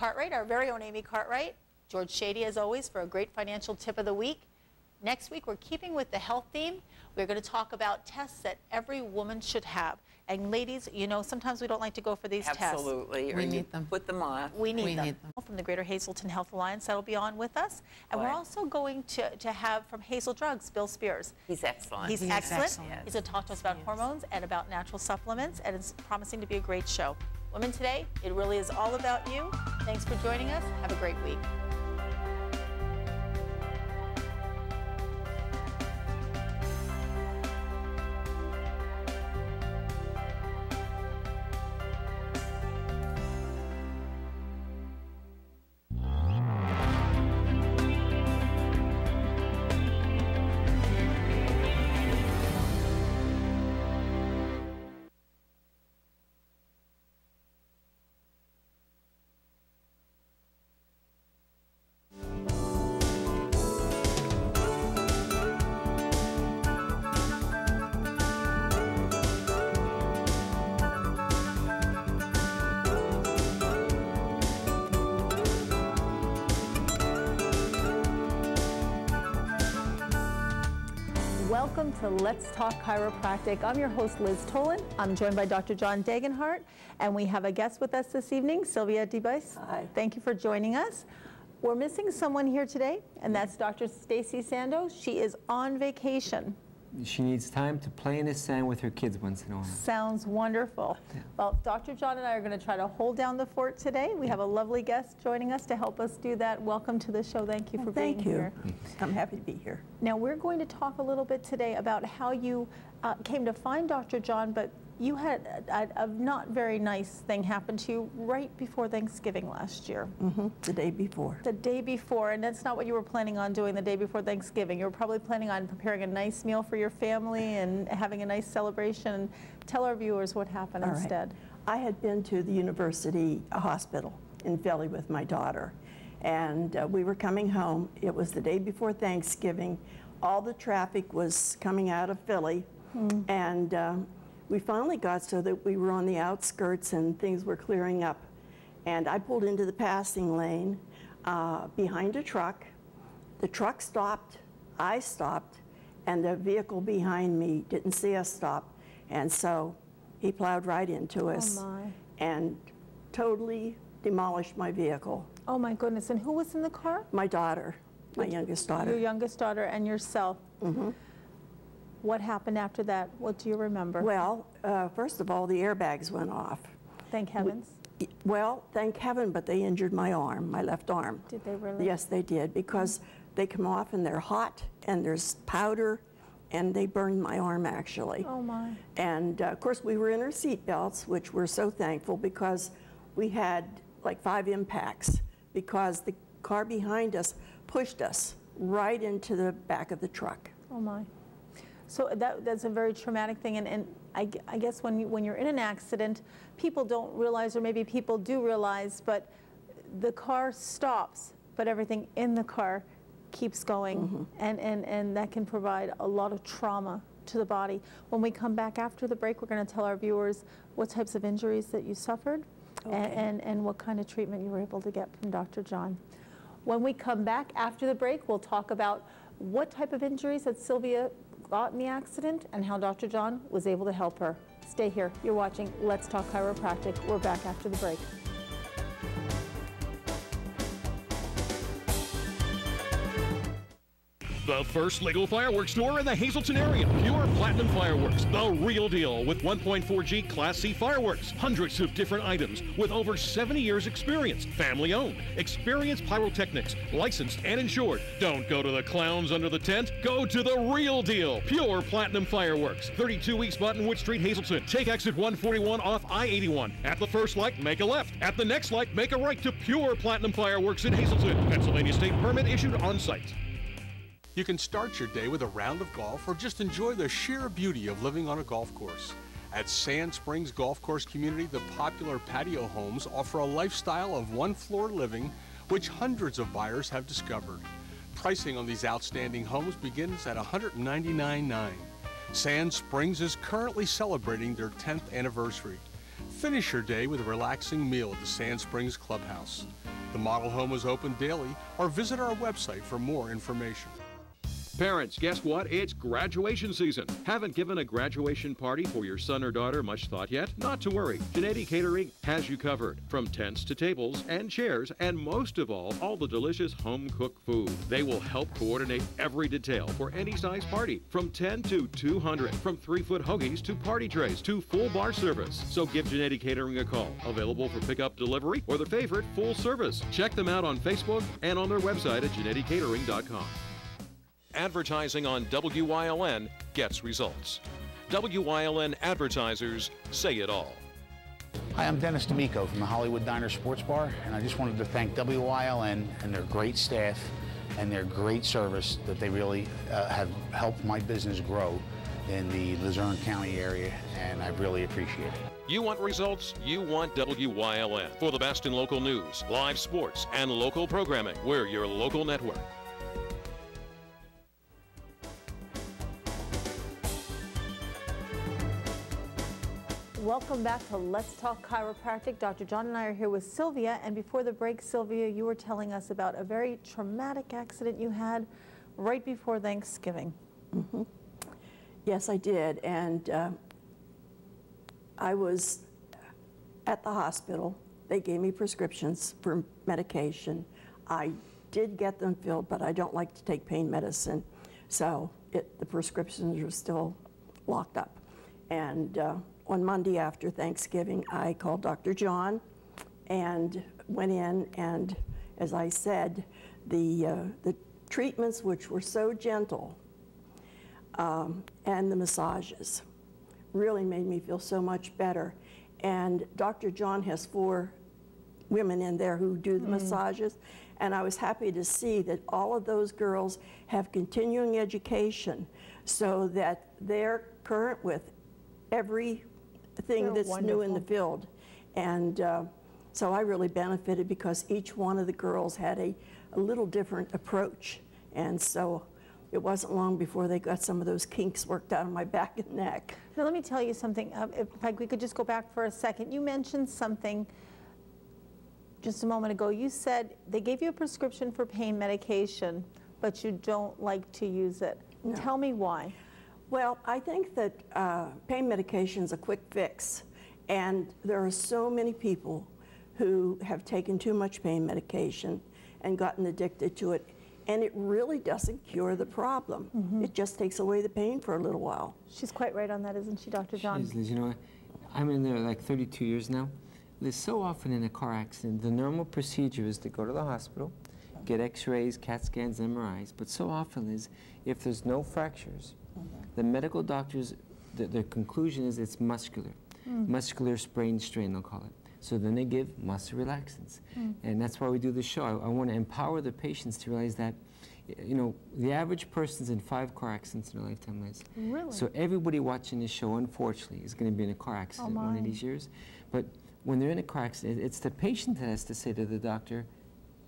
Cartwright, our very own Amy Cartwright. George Shady, as always, for a great financial tip of the week. Next week, we're keeping with the health theme. We're going to talk about tests that every woman should have. And ladies, you know, sometimes we don't like to go for these tests. Absolutely. We need them. Put them on. We need them. From the Greater Hazleton Health Alliance, that'll be on with us. And we're also going to have from Hazel Drugs, Bill Spears. He's excellent. He's excellent. Yes. He's going to talk to us about hormones and about natural supplements, and it's promising to be a great show. Women Today, it really is all about you. Thanks for joining us. Have a great week. Welcome to Let's Talk Chiropractic. I'm your host, Liz Tolan. I'm joined by Dr. John Degenhart, and we have a guest with us this evening, Sylvia Debus. Hi. Thank you for joining us. We're missing someone here today, and that's Dr. Stacy Sandoz. She is on vacation. She needs time to play in the sand with her kids once in a while. Sounds wonderful. Yeah. Well, Dr. John and I are going to try to hold down the fort today. We have a lovely guest joining us to help us do that. Welcome to the show. Thank you for being here. I'm happy to be here. Now, we're going to talk a little bit today about how you came to find Dr. John, but you had a not very nice thing happen to you right before Thanksgiving last year. The day before. The day before, and that's not what you were planning on doing the day before Thanksgiving. You were probably planning on preparing a nice meal for your family and having a nice celebration. Tell our viewers what happened instead. I had been to the university hospital in Philly with my daughter, and we were coming home. It was the day before Thanksgiving. All the traffic was coming out of Philly, and we finally got so that we were on the outskirts and things were clearing up. And I pulled into the passing lane behind a truck. The truck stopped, I stopped, and the vehicle behind me didn't see us stop. And so he plowed right into us and totally demolished my vehicle. Oh my goodness, and who was in the car? My daughter, my youngest daughter. Your youngest daughter and yourself. What happened after that? What do you remember? Well, first of all, the airbags went off. Thank heavens. Well, thank heaven, but they injured my arm, my left arm. Did they really? Yes, they did, because they come off and they're hot and there's powder, and they burned my arm actually. Oh my. And of course we were in our seat belts, which we're so thankful, because we had like 5 impacts, because the car behind us pushed us right into the back of the truck. Oh my. So that's a very traumatic thing, and I guess when you're in an accident, people don't realize, or maybe people do realize, but the car stops, but everything in the car keeps going, and that can provide a lot of trauma to the body. When we come back after the break, we're going to tell our viewers what types of injuries that you suffered, and what kind of treatment you were able to get from Dr. John. When we come back after the break, we'll talk about what type of injuries that Sylvia got in the accident and how Dr. John was able to help her. Stay here. You're watching Let's Talk Chiropractic. We're back after the break. The first legal fireworks store in the Hazleton area. Pure Platinum Fireworks. The real deal with 1.4G Class C fireworks. Hundreds of different items with over 70 years experience. Family owned. Experienced pyrotechnics. Licensed and insured. Don't go to the clowns under the tent. Go to the real deal. Pure Platinum Fireworks. 32 East Buttonwood Street, Hazleton. Take exit 141 off I-81. At the first light, make a left. At the next light, make a right to Pure Platinum Fireworks in Hazleton. Pennsylvania State permit issued on site. You can start your day with a round of golf or just enjoy the sheer beauty of living on a golf course. At Sand Springs Golf Course Community, the popular patio homes offer a lifestyle of one-floor living, which hundreds of buyers have discovered. Pricing on these outstanding homes begins at $199,900. Sand Springs is currently celebrating their 10th anniversary. Finish your day with a relaxing meal at the Sand Springs Clubhouse. The model home is open daily, or visit our website for more information. Parents, guess what? It's graduation season. Haven't given a graduation party for your son or daughter much thought yet? Not to worry. Genetti Catering has you covered. From tents to tables and chairs, and most of all the delicious home-cooked food. They will help coordinate every detail for any size party, from 10 to 200, from 3-foot hoagies to party trays to full bar service. So give Genetti Catering a call. Available for pickup, delivery, or the favorite, full service. Check them out on Facebook and on their website at GenettiCatering.com. Advertising on WYLN gets results. WYLN advertisers say it all. Hi, I'm Dennis D'Amico from the Hollywood Diner Sports Bar, and I just wanted to thank WYLN and their great staff and their great service that they really have helped my business grow in the Luzerne County area, and I really appreciate it. You want results? You want WYLN. For the best in local news, live sports, and local programming, we're your local network. Welcome back to Let's Talk Chiropractic. Dr. John and I are here with Sylvia, and before the break, Sylvia, you were telling us about a very traumatic accident you had right before Thanksgiving. Mm-hmm. Yes, I did, and I was at the hospital. They gave me prescriptions for medication. I did get them filled, but I don't like to take pain medicine, so the prescriptions were still locked up. And on Monday after Thanksgiving, I called Dr. John and went in, and as I said, the treatments, which were so gentle, and the massages really made me feel so much better. And Dr. John has 4 women in there who do the massages, and I was happy to see that all of those girls have continuing education so that they're current with everything that's new in the field. And so I really benefited because each one of the girls had a little different approach. And so it wasn't long before they got some of those kinks worked out of my back and neck. Now let me tell you something. If we could just go back for a second. You mentioned something just a moment ago. You said they gave you a prescription for pain medication, but you don't like to use it. No. Tell me why. Well, I think that pain medication is a quick fix, and there are so many people who have taken too much pain medication and gotten addicted to it, and it really doesn't cure the problem. It just takes away the pain for a little while. She's quite right on that, isn't she, Dr. John? She is, Liz. You know, I'm in there like 32 years now. Liz, so often in a car accident, the normal procedure is to go to the hospital, get x-rays, CAT scans, MRIs, but so often, Liz, if there's no fractures, the medical doctors, their conclusion is it's muscular. Muscular sprain strain, they'll call it. So then they give muscle relaxants. And that's why we do the show. I want to empower the patients to realize that, you know, the average person's in 5 car accidents in their lifetime, Liz. Really? So everybody watching this show, unfortunately, is going to be in a car accident one of these years. But when they're in a car accident, it's the patient that has to say to the doctor,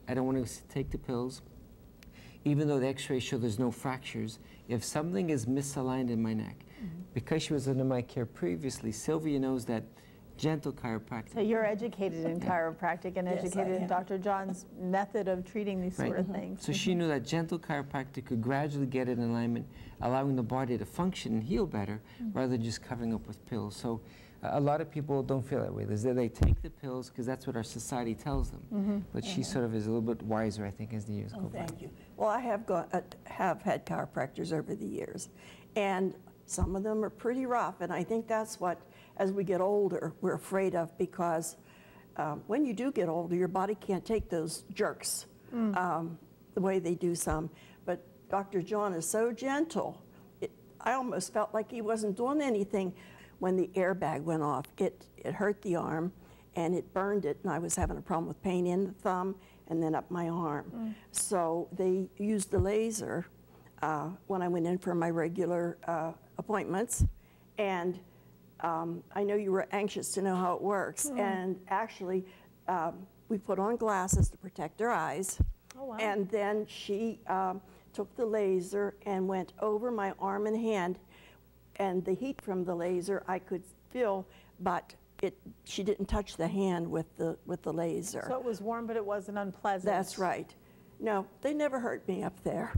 I don't want to take the pills. Even though the x-rays show there's no fractures, if something is misaligned in my neck, because she was under my care previously, Sylvia knows that gentle chiropractic. So you're educated in chiropractic and educated in Dr. John's method of treating these sort of things. So she knew that gentle chiropractic could gradually get it in alignment, allowing the body to function and heal better, rather than just covering up with pills. So a lot of people don't feel that way. They take the pills because that's what our society tells them. But she sort of is a little bit wiser, I think, as the years go by. Thank you. Well, I have had chiropractors over the years, and some of them are pretty rough, and I think that's what, as we get older, we're afraid of, because when you do get older, your body can't take those jerks the way they do some. But Dr. John is so gentle. I almost felt like he wasn't doing anything. When the airbag went off, it hurt the arm, and it burned it, and I was having a problem with pain in the thumb and then up my arm. So they used the laser when I went in for my regular appointments, and I know you were anxious to know how it works, and actually we put on glasses to protect our eyes, and then she took the laser and went over my arm and hand, and the heat from the laser I could feel, but she didn't touch the hand with the laser. So it was warm, but it wasn't unpleasant. That's right. No, they never hurt me up there.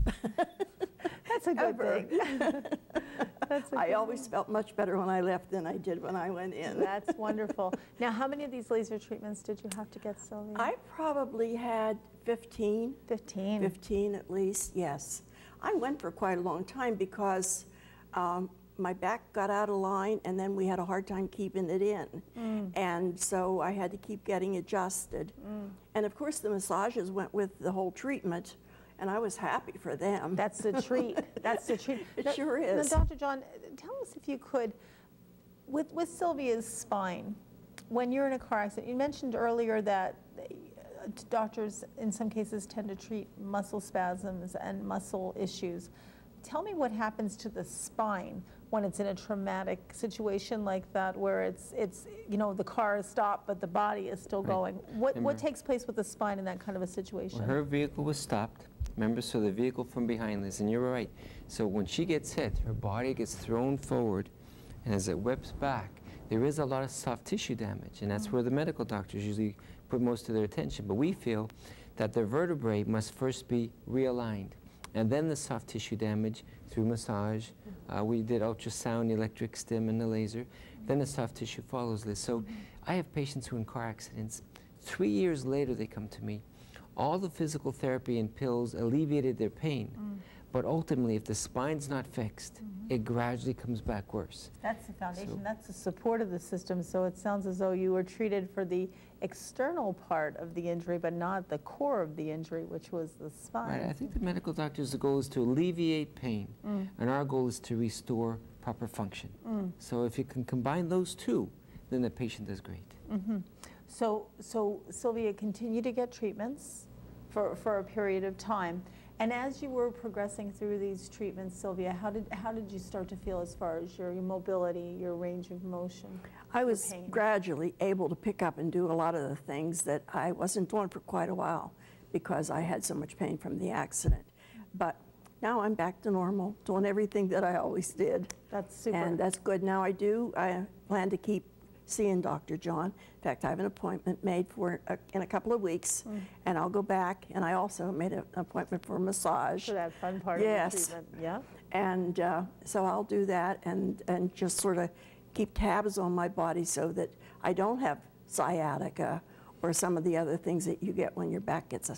That's a good thing. I always felt much better when I left than I did when I went in. That's wonderful. Now, how many of these laser treatments did you have to get, Sylvia? I probably had 15. 15. 15 at least, yes. I went for quite a long time because my back got out of line, and then we had a hard time keeping it in. And so I had to keep getting adjusted. And of course, the massages went with the whole treatment, and I was happy for them. That's the treat. That's the treat. It sure is. Now, Dr. John, tell us if you could, with Sylvia's spine, when you're in a car accident, you mentioned earlier that doctors in some cases tend to treat muscle spasms and muscle issues. Tell me what happens to the spine when it's in a traumatic situation like that, where it's you know, the car is stopped but the body is still going. What takes place with the spine in that kind of a situation? Well, her vehicle was stopped. Remember, so the vehicle from behind this, and you're right. So when she gets hit, her body gets thrown forward, and as it whips back, there is a lot of soft tissue damage, and that's where the medical doctors usually put most of their attention. But we feel that the vertebrae must first be realigned, and then the soft tissue damage through massage. We did ultrasound, electric stim, and the laser. Then the soft tissue follows this. So I have patients who are in car accidents. 3 years later, they come to me. All the physical therapy and pills alleviated their pain. But ultimately, if the spine's not fixed, it gradually comes back worse. That's the foundation. That's the support of the system. So it sounds as though you were treated for the external part of the injury, but not the core of the injury, which was the spine. Right. I think the medical doctor's goal is to alleviate pain, and our goal is to restore proper function. So if you can combine those two, then the patient does great. So Sylvia continued to get treatments for a period of time. And as you were progressing through these treatments, Sylvia, how did you start to feel as far as your mobility, your range of motion? I was gradually able to pick up and do a lot of the things that I wasn't doing for quite a while because I had so much pain from the accident. But now I'm back to normal, doing everything that I always did. That's super. And that's good. Now I plan to keep seeing Dr. John. In fact, I have an appointment made for in a couple of weeks, and I'll go back. And I also made an appointment for a massage. For that fun part of the treatment, yeah. And so I'll do that and just sort of keep tabs on my body so that I don't have sciatica or some of the other things that you get when your back gets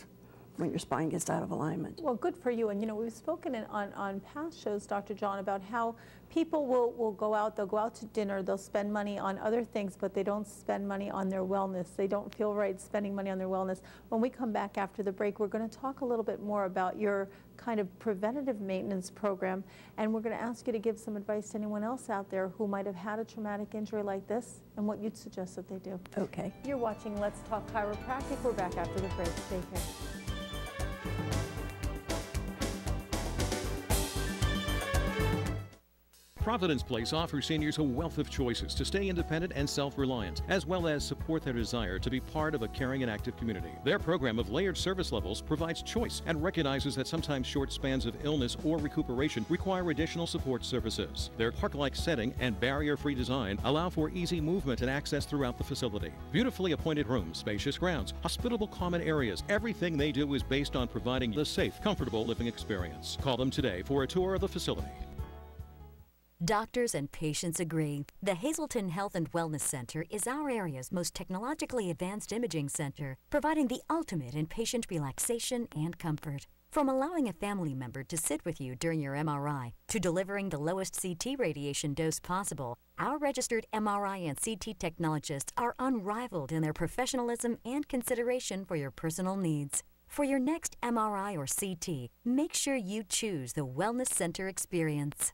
when your spine gets out of alignment. Well, good for you. And you know, we've spoken on past shows, Dr. John, about how people will go out, they'll go out to dinner, they'll spend money on other things, but they don't spend money on their wellness. They don't feel right spending money on their wellness. When we come back after the break, we're going to talk a little bit more about your kind of preventative maintenance program, and we're going to ask you to give some advice to anyone else out there who might have had a traumatic injury like this and what you'd suggest that they do. Okay. You're watching Let's Talk Chiropractic. We're back after the break. Stay here. Providence Place offers seniors a wealth of choices to stay independent and self-reliant, as well as support their desire to be part of a caring and active community. Their program of layered service levels provides choice and recognizes that sometimes short spans of illness or recuperation require additional support services. Their park-like setting and barrier-free design allow for easy movement and access throughout the facility. Beautifully appointed rooms, spacious grounds, hospitable common areas. Everything they do is based on providing the safe, comfortable living experience. Call them today for a tour of the facility. Doctors and patients agree. The Hazleton Health and Wellness Center is our area's most technologically advanced imaging center, providing the ultimate in patient relaxation and comfort. From allowing a family member to sit with you during your MRI to delivering the lowest CT radiation dose possible, our registered MRI and CT technologists are unrivaled in their professionalism and consideration for your personal needs. For your next MRI or CT, make sure you choose the Wellness Center experience.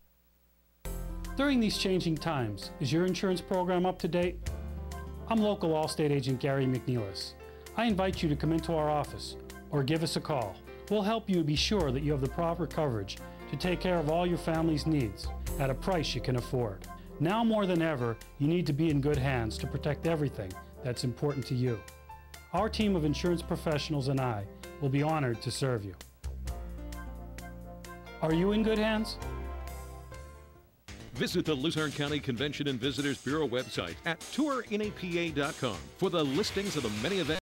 During these changing times, is your insurance program up to date? I'm local Allstate agent Gary McNeilis. I invite you to come into our office or give us a call. We'll help you be sure that you have the proper coverage to take care of all your family's needs at a price you can afford. Now more than ever, you need to be in good hands to protect everything that's important to you. Our team of insurance professionals and I will be honored to serve you. Are you in good hands? Visit the Luzerne County Convention and Visitors Bureau website at tourinapa.com for the listings of the many events